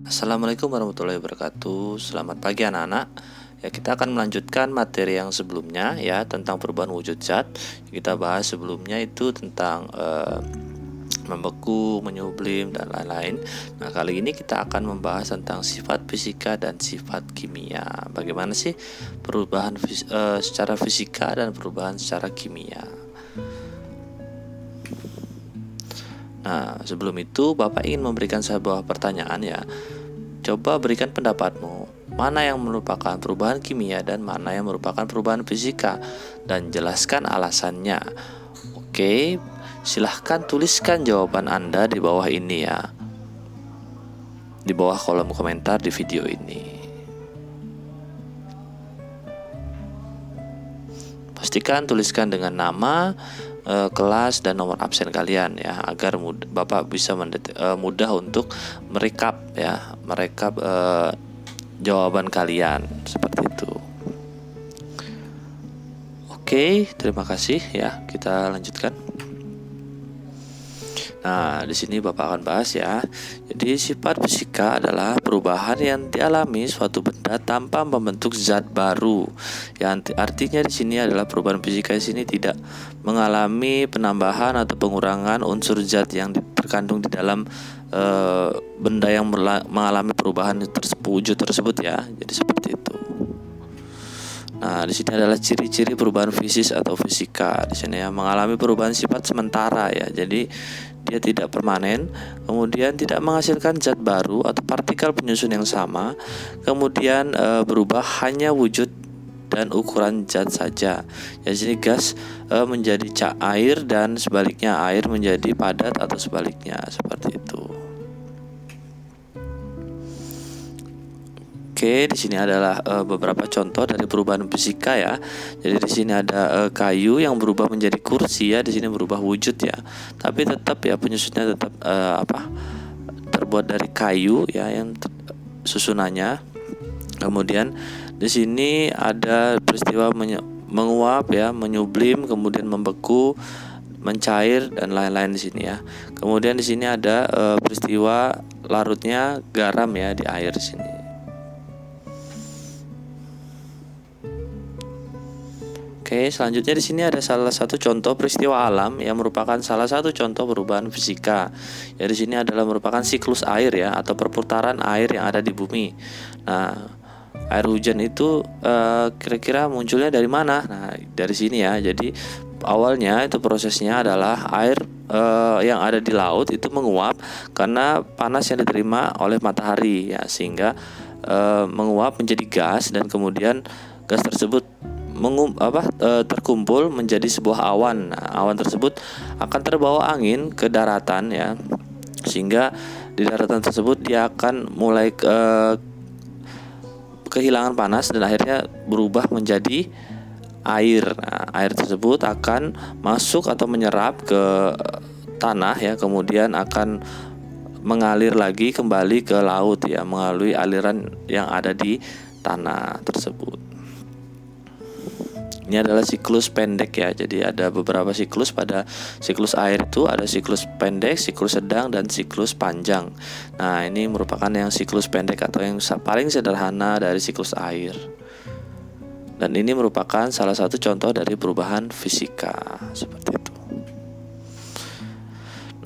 Assalamualaikum warahmatullahi wabarakatuh. Selamat pagi anak-anak. Ya, kita akan melanjutkan materi yang sebelumnya ya tentang perubahan wujud zat. Kita bahas sebelumnya itu tentang membeku, menyublim dan lain-lain. Nah, kali ini kita akan membahas tentang sifat fisika dan sifat kimia. Bagaimana sih perubahan secara fisika dan perubahan secara kimia? Nah, sebelum itu Bapak ingin memberikan sebuah pertanyaan ya. Coba berikan pendapatmu, mana yang merupakan perubahan kimia dan mana yang merupakan perubahan fisika, dan jelaskan alasannya. Oke, silahkan tuliskan jawaban Anda di bawah ini ya, di bawah kolom komentar di video ini. Pastikan tuliskan dengan nama, kelas, dan nomor absen kalian ya, agar Bapak bisa mudah untuk merekap jawaban kalian seperti itu. Oke, terima kasih ya. Kita lanjutkan. Nah, di sini Bapak akan bahas ya. Jadi sifat fisika adalah perubahan yang dialami suatu benda tanpa membentuk zat baru. Yang artinya di sini adalah perubahan fisika di sini tidak mengalami penambahan atau pengurangan unsur zat yang terkandung di dalam benda yang mengalami perubahan wujud tersebut ya. Jadi seperti itu. Nah, di sini adalah ciri-ciri perubahan fisis atau fisika. Di sini ya, mengalami perubahan sifat sementara ya. Jadi dia tidak permanen, kemudian tidak menghasilkan zat baru atau partikel penyusun yang sama, kemudian berubah hanya wujud dan ukuran zat saja. Ya, di sini gas menjadi air dan sebaliknya, air menjadi padat atau sebaliknya, seperti itu. Oke, di sini adalah beberapa contoh dari perubahan fisika ya. Jadi di sini ada kayu yang berubah menjadi kursi ya. Di sini berubah wujud ya. Tapi tetap ya penyusunnya tetap terbuat dari kayu ya, yang susunannya. Kemudian di sini ada peristiwa menguap ya, menyublim, kemudian membeku, mencair dan lain-lain di sini ya. Kemudian di sini ada peristiwa larutnya garam ya di air di sini. Oke, selanjutnya di sini ada salah satu contoh peristiwa alam yang merupakan salah satu contoh perubahan fisika. Ya, di sini adalah merupakan siklus air ya, atau perputaran air yang ada di bumi. Nah, air hujan itu kira-kira munculnya dari mana? Nah, dari sini ya. Jadi awalnya itu prosesnya adalah air yang ada di laut itu menguap karena panas yang diterima oleh matahari ya, sehingga menguap menjadi gas, dan kemudian gas tersebut terkumpul menjadi sebuah awan. Nah, awan tersebut akan terbawa angin ke daratan ya, sehingga di daratan tersebut dia akan mulai kehilangan panas dan akhirnya berubah menjadi air. Nah, air tersebut akan masuk atau menyerap ke tanah ya, kemudian akan mengalir lagi kembali ke laut ya, melalui aliran yang ada di tanah tersebut. Ini adalah siklus pendek ya. Jadi ada beberapa siklus pada siklus air itu, ada siklus pendek, siklus sedang, dan siklus panjang. Nah, ini merupakan yang siklus pendek atau yang paling sederhana dari siklus air. Dan ini merupakan salah satu contoh dari perubahan fisika seperti itu.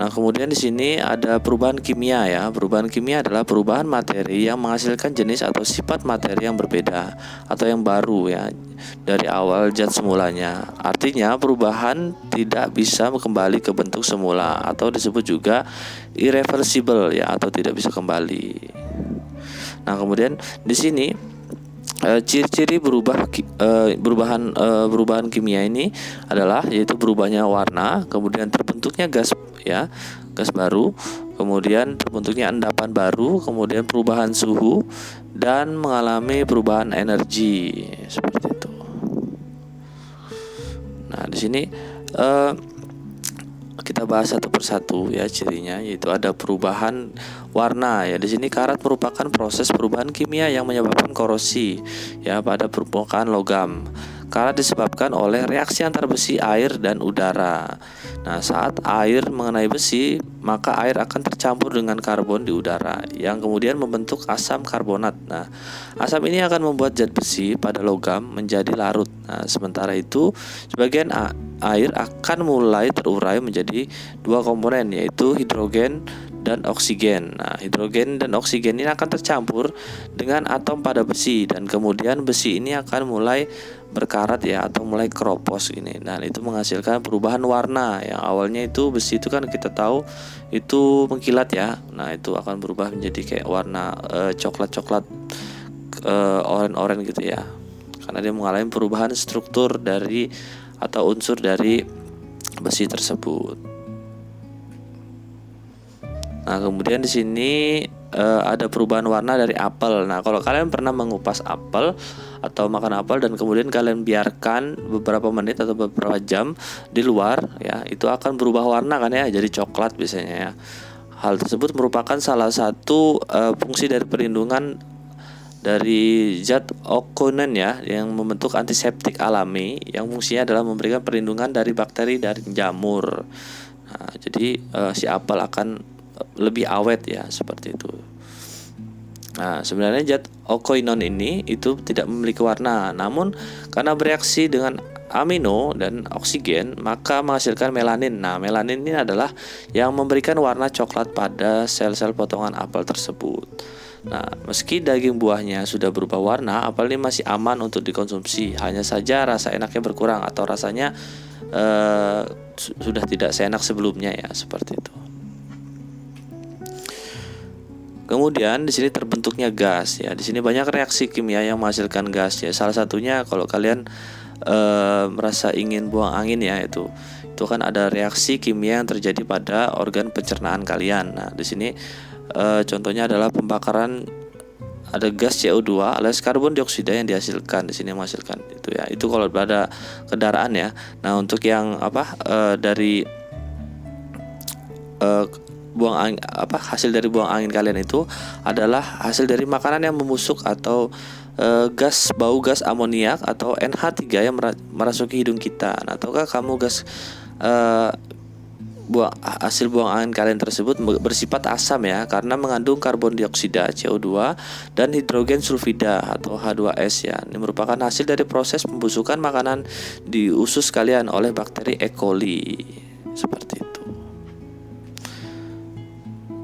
Nah, kemudian di sini ada perubahan kimia ya. Perubahan kimia adalah perubahan materi yang menghasilkan jenis atau sifat materi yang berbeda atau yang baru ya dari awal zat semulanya. Artinya perubahan tidak bisa kembali ke bentuk semula atau disebut juga irreversible ya, atau tidak bisa kembali. Nah, kemudian di sini ciri-ciri perubahan kimia ini adalah yaitu berubahnya warna, kemudian terbentuknya gas ya, gas baru, kemudian terbentuknya endapan baru, kemudian perubahan suhu, dan mengalami perubahan energi seperti itu. Nah, di sini kita bahas satu persatu ya cirinya, yaitu ada perubahan warna ya. Di sini karat merupakan proses perubahan kimia yang menyebabkan korosi ya pada permukaan logam. karena disebabkan oleh reaksi antar besi, air, dan udara. Nah, saat air mengenai besi, maka air akan tercampur dengan karbon di udara yang kemudian membentuk asam karbonat. Nah, asam ini akan membuat zat besi pada logam menjadi larut. Nah, sementara itu, sebagian air akan mulai terurai menjadi dua komponen, yaitu hidrogen dan oksigen. Nah, hidrogen dan oksigen ini akan tercampur dengan atom pada besi dan kemudian besi ini akan mulai berkarat ya, atau mulai keropos ini. Nah, itu menghasilkan perubahan warna. Yang awalnya itu besi itu kan kita tahu itu mengkilat ya. Nah, itu akan berubah menjadi kayak warna coklat-coklat, oranye gitu ya. Karena dia mengalami perubahan struktur dari atau unsur dari besi tersebut. Nah, kemudian di sini ada perubahan warna dari apel. Nah, kalau kalian pernah mengupas apel atau makan apel dan kemudian kalian biarkan beberapa menit atau beberapa jam di luar ya, itu akan berubah warna kan ya, jadi coklat biasanya ya. Hal tersebut merupakan salah satu fungsi dari perlindungan dari zat okonon ya, yang membentuk antiseptik alami yang fungsinya adalah memberikan perlindungan dari bakteri dan jamur. Nah, jadi si apel akan lebih awet ya, seperti itu. Nah, sebenarnya zat okoinon ini itu tidak memiliki warna, namun karena bereaksi dengan amino dan oksigen maka menghasilkan melanin. Nah, melanin ini adalah yang memberikan warna coklat pada sel-sel potongan apel tersebut. Nah, meski daging buahnya sudah berubah warna, apel ini masih aman untuk dikonsumsi. Hanya saja rasa enaknya berkurang atau rasanya sudah tidak seenak sebelumnya ya, seperti itu. Kemudian di sini terbentuknya gas ya. Di sini banyak reaksi kimia yang menghasilkan gas ya. Salah satunya kalau kalian merasa ingin buang angin ya, itu kan ada reaksi kimia yang terjadi pada organ pencernaan kalian. Nah, di sini contohnya adalah pembakaran, ada gas CO2 alias karbon dioksida yang dihasilkan. Di sini menghasilkan itu ya. Itu kalau pada kendaraan ya. Nah, untuk yang dari hasil dari buang angin kalian itu adalah hasil dari makanan yang membusuk atau bau gas amoniak atau NH3 yang merasuki hidung kita. Nah, ataukah kamu hasil buang angin kalian tersebut bersifat asam ya, karena mengandung karbon dioksida CO2 dan hidrogen sulfida atau H2S ya. Ini merupakan hasil dari proses pembusukan makanan di usus kalian oleh bakteri E. coli, seperti itu.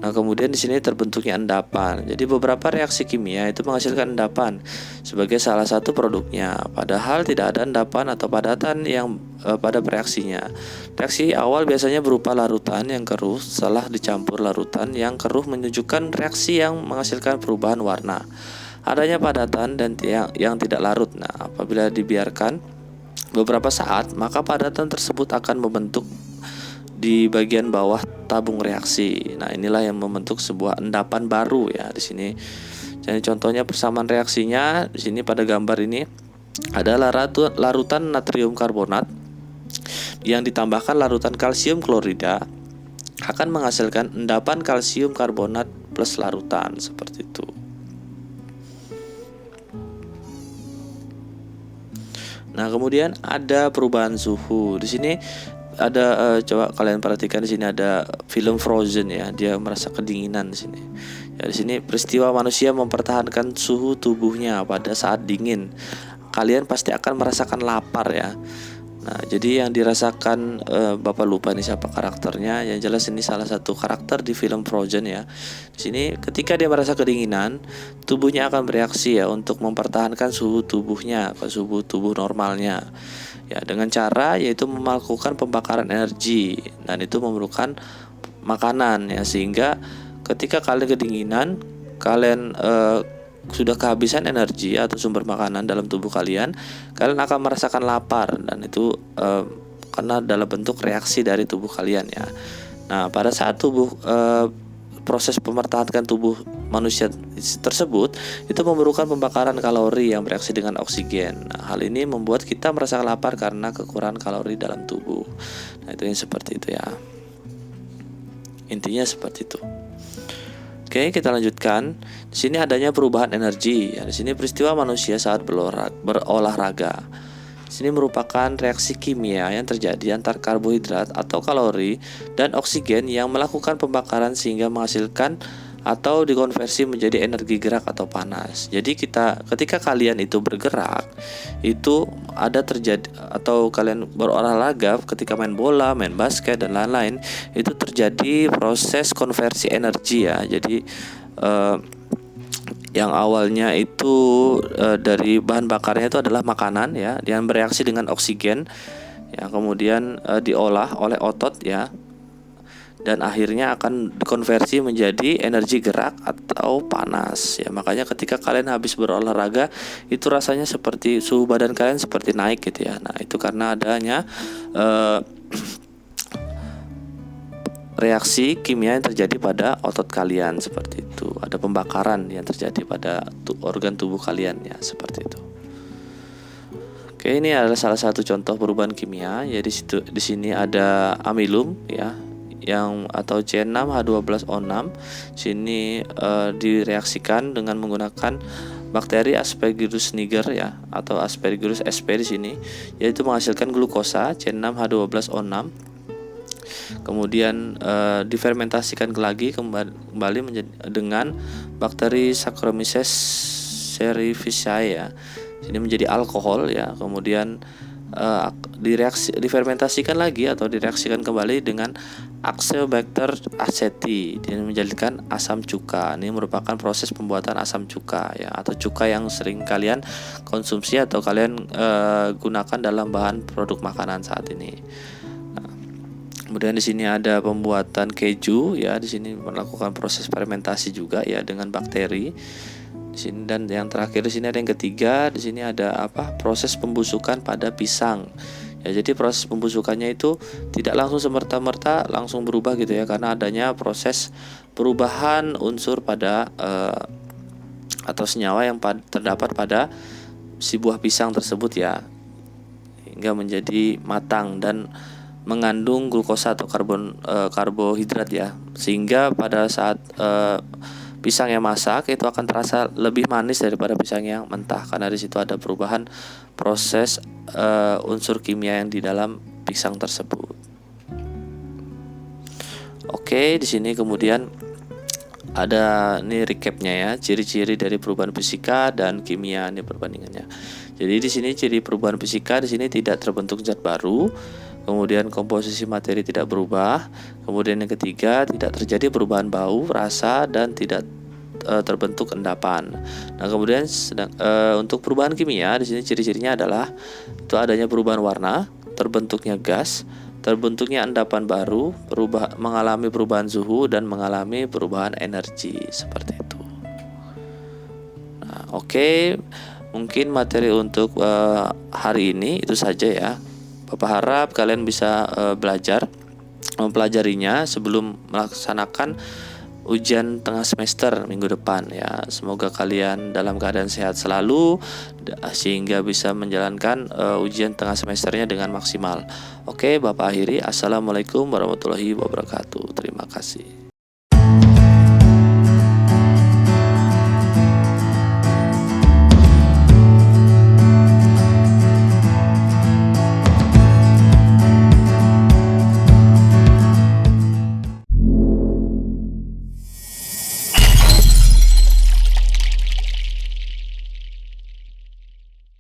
Nah, kemudian di sini terbentuknya endapan. Jadi beberapa reaksi kimia itu menghasilkan endapan sebagai salah satu produknya. Padahal tidak ada endapan atau padatan yang pada reaksinya. Reaksi awal biasanya berupa larutan yang keruh setelah dicampur larutan yang keruh menunjukkan reaksi yang menghasilkan perubahan warna. Adanya padatan dan yang tidak larut. Nah, apabila dibiarkan beberapa saat, maka padatan tersebut akan membentuk di bagian bawah tabung reaksi. Nah, inilah yang membentuk sebuah endapan baru ya di sini. Jadi contohnya persamaan reaksinya di sini pada gambar ini ada larutan natrium karbonat yang ditambahkan larutan kalsium klorida akan menghasilkan endapan kalsium karbonat plus larutan, seperti itu. Nah, kemudian ada perubahan suhu. Di sini ada coba kalian perhatikan, di sini ada film Frozen ya, dia merasa kedinginan di sini. Ya, di sini peristiwa manusia mempertahankan suhu tubuhnya pada saat dingin. Kalian pasti akan merasakan lapar ya. Nah, jadi yang dirasakan Bapak lupa nih siapa karakternya. Yang jelas ini salah satu karakter di film Frozen ya. Di sini ketika dia merasa kedinginan, tubuhnya akan bereaksi ya untuk mempertahankan suhu tubuhnya ke suhu tubuh normalnya. Ya, dengan cara yaitu melakukan pembakaran energi, dan itu memerlukan makanan ya, sehingga ketika kalian kedinginan, kalian sudah kehabisan energi atau sumber makanan dalam tubuh kalian akan merasakan lapar, dan itu karena dalam bentuk reaksi dari tubuh kalian ya. Nah, pada saat proses mempertahankan tubuh manusia tersebut itu memerlukan pembakaran kalori yang bereaksi dengan oksigen. Nah, hal ini membuat kita merasa lapar karena kekurangan kalori dalam tubuh. Nah, itu yang seperti itu ya. Intinya seperti itu. Oke, kita lanjutkan. Di sini adanya perubahan energi. Ya, di sini peristiwa manusia saat berolahraga. Sini merupakan reaksi kimia yang terjadi antar karbohidrat atau kalori dan oksigen yang melakukan pembakaran sehingga menghasilkan atau dikonversi menjadi energi gerak atau panas. Jadi ketika kalian itu bergerak, itu ada terjadi, atau kalian berolahraga ketika main bola, main basket dan lain-lain, itu terjadi proses konversi energi ya. Jadi yang awalnya itu dari bahan bakarnya itu adalah makanan ya, yang bereaksi dengan oksigen ya, kemudian diolah oleh otot ya, dan akhirnya akan dikonversi menjadi energi gerak atau panas ya. Makanya ketika kalian habis berolahraga itu rasanya seperti suhu badan kalian seperti naik gitu ya. Nah itu karena adanya reaksi kimia yang terjadi pada otot kalian seperti itu. Ada pembakaran yang terjadi pada organ tubuh kalian ya, seperti itu. Oke, ini adalah salah satu contoh perubahan kimia. Ya di sini ada amilum ya, yang atau C6H12O6. Sini direaksikan dengan menggunakan bakteri Aspergillus niger ya, atau Aspergillus sp di sini, yaitu menghasilkan glukosa C6H12O6. Kemudian difermentasikan lagi kembali dengan bakteri Saccharomyces cerevisiae ya. Ini menjadi alkohol ya. Kemudian difermentasikan lagi atau direaksikan kembali dengan Acetobacter aceti, ini menjadikan asam cuka. Ini merupakan proses pembuatan asam cuka ya, atau cuka yang sering kalian konsumsi atau kalian gunakan dalam bahan produk makanan saat ini. Nah, kemudian di sini ada pembuatan keju ya. Di sini melakukan proses fermentasi juga ya dengan bakteri. Di sini, dan yang terakhir di sini ada yang ketiga. Di sini ada proses pembusukan pada pisang. Ya, jadi proses pembusukannya itu tidak langsung semerta-merta langsung berubah gitu ya, karena adanya proses perubahan unsur pada atau senyawa yang terdapat pada si buah pisang tersebut ya, hingga menjadi matang dan mengandung glukosa atau karbohidrat ya, sehingga pada saat pisang yang masak itu akan terasa lebih manis daripada pisang yang mentah, karena di situ ada perubahan proses unsur kimia yang di dalam pisang tersebut. Oke, di sini kemudian ada nih recapnya ya, ciri-ciri dari perubahan fisika dan kimia, ini perbandingannya. Jadi di sini ciri perubahan fisika, di sini tidak terbentuk zat baru. Kemudian komposisi materi tidak berubah. Kemudian yang ketiga, tidak terjadi perubahan bau, rasa, dan tidak terbentuk endapan. Nah, kemudian untuk perubahan kimia di sini ciri-cirinya adalah itu adanya perubahan warna, terbentuknya gas, terbentuknya endapan baru, mengalami perubahan suhu, dan mengalami perubahan energi seperti itu. Nah, oke. Mungkin materi untuk hari ini itu saja ya. Bapak harap kalian bisa belajar mempelajarinya sebelum melaksanakan ujian tengah semester minggu depan ya. Semoga kalian dalam keadaan sehat selalu sehingga bisa menjalankan ujian tengah semesternya dengan maksimal. Oke, Bapak akhiri. Assalamualaikum warahmatullahi wabarakatuh. Terima kasih.